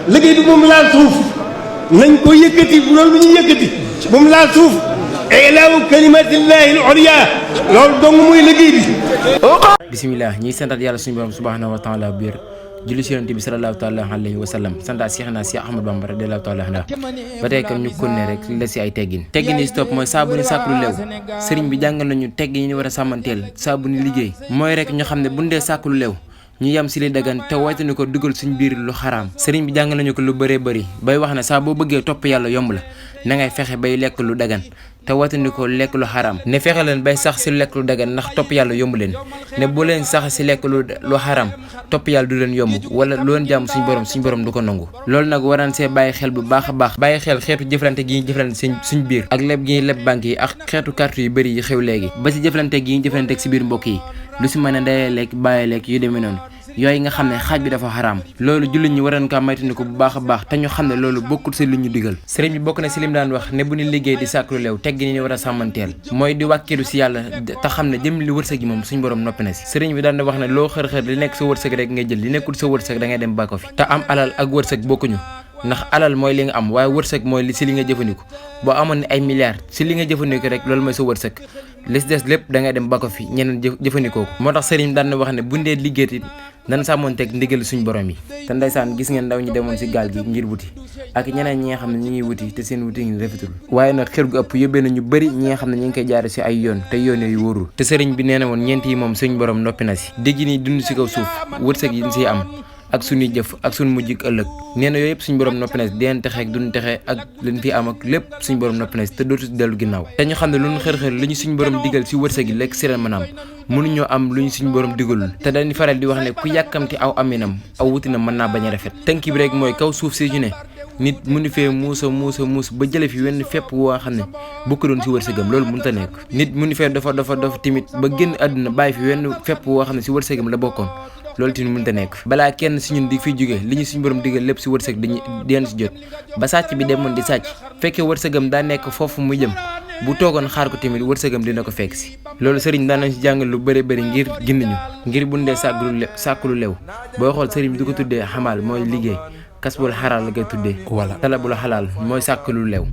liggéey bi moom laal suuf nañ ko yëkkati bu loolu bu ñu yëkkati moom laal suuf ilaahu kalimatillahi al-ulya loolu dong muy liggéey bi. bisimilah ñiy santat yàlla suñu borom subhanahu wa taala biir julli si yonent bi sallallahu taala alayhi wa sallam santaat Seexna si Ahmad Bamba radiyallahu taala anhu ba tey kon ñu konne rek la si ay teggin yi stop mooy saa bu ni sàkk lu leew sëriñ bi jàngal nañu teggin yi ñu war a sàmmanteel saa bu ni liggéey mooy rek ñu xam ne bu ndee sàkk lu leew ñu yam si li dagan te waytu ni ko dugal suñ biir lu xaraam sëriñ bi jàngal nañu ko lu bëree bëri bay wax ne saa boo bëggee topp yàlla yomb la na ngay fexe bay lekk lu dagan te waytu ni ko lekk lu xaraam ne fexe leen bay sax si lekk lu dagan ndax topp yàlla yomb leen ne bu leen sax si lekk lu xaraam topp yàlla du leen yomb wala lu leen jàmm suñ borom du ko nangu loolu nag waraan see bàyyi xel bu baax a baax bàyyi xel xeetu jëflante gi ñuy jëflante suñ biir ak leb gi ñuy leb banque yi ak xeetu carte yu bëri yi xew léegi ba si jëflante gi ñuy jëflante si biir mbokk yi lu si mën a ndayee lekk bàyyi lekk yu demee noonu yooyu nga xam ne xaaj bi dafa xaraam loolu jullit ñi waroon kaa maytandiku bu baax a baax te ñu xam ne loolu bokkul si lu ñu digal sëriñ bi bokk na si lim daan wax ne bu ñu liggéey di sàkk lu leew teggi ni war a sàmmanteel mooy di wàkkilu si yàlla te xam ne jëm li wërsëg yi moom suñ borom noppi na si sëriñ bi daan wax ne loo xër-xër li nekk sa wërsëg rek ngay jël li nekkul sa wërsëg da ngay dem ba ko fi te am alal ak wërsëg bokkuñu ndax alal mooy li nga am waaye wërsëg mooy li si li nga jëfandiku boo amoon ne ay milliards si li nga jëfandiku rek loolu mooy sa wërsëg li si des lépp da ngay dem ba ko fi ñeneen jëfandikoo ko moo tax sëriñ daan wax ne bu ndee liggéey nan sàmmoonteeg ndigal suñ borom yi te ndeysaan gis ngeen ndaw ñi demoon si gaal gi ngir wuti ak ñeneen ñi nga xam ne ñi ngi wuti te seen wuti ngi rafetul waaye nag xër gu ëpp yóbbee na ñu bëri ñi nga xam ne ñi ngi koy jaare si ay yoon te yoon yooyu wóorul te sëriñ bi nee na woon ñeent yi moom suñ borom noppi na si dégg ni dund si kaw suuf wërsëg yi ñu siy am ak suñuy jëf ak suñu mujj ëllëg nee na yooyu yëpp suñu borom noppi na si deen texe ak duñ texe ak liñ fi am ak lépp suñu borom noppi na si te dootu si dellu ginnaaw te ñu xam ne lu ñu xër-xër li ñu suñu borom digal si wërsëg yi lekk si ren maanaam mënuñoo am lu ñu suñu borom digalul te dañuy faral di wax ne ku yàkkamti aw aminam aw wutinam mën naa bañ a rafet tënk bi rek mooy kaw suuf si ñu ne nit mënu fee muus ba jële fi wenn fépp woo xam ne bokk doon si wërsëgam loolu mënut a nekk nit mënu fee dafa timit ba génn àdduna bàyyi fi wenn fépp woo xam ne si wërsëgam la bokkoon loolu tamit mënut a nekk balaa kenn si ñun di fiy jóge li ñu suñu borom digal lépp si wërsëg deen si jot ba sàcc bi demoon di sàcc fekkee wërsëgam daa nekk foofu muy jëm bu toogoon xaar ko tamit wërsëgam dina ko fekk si loolu sëriñ daan nañ si jàngal lu bëri ngir gindi ñu ngir bundee sàkk lu lew booy xool sëriñ bi du ko tuddee xamaal mooy liggéey kas bul xaraal la koy tuddee talabul xalaal mooy sàkk lu lew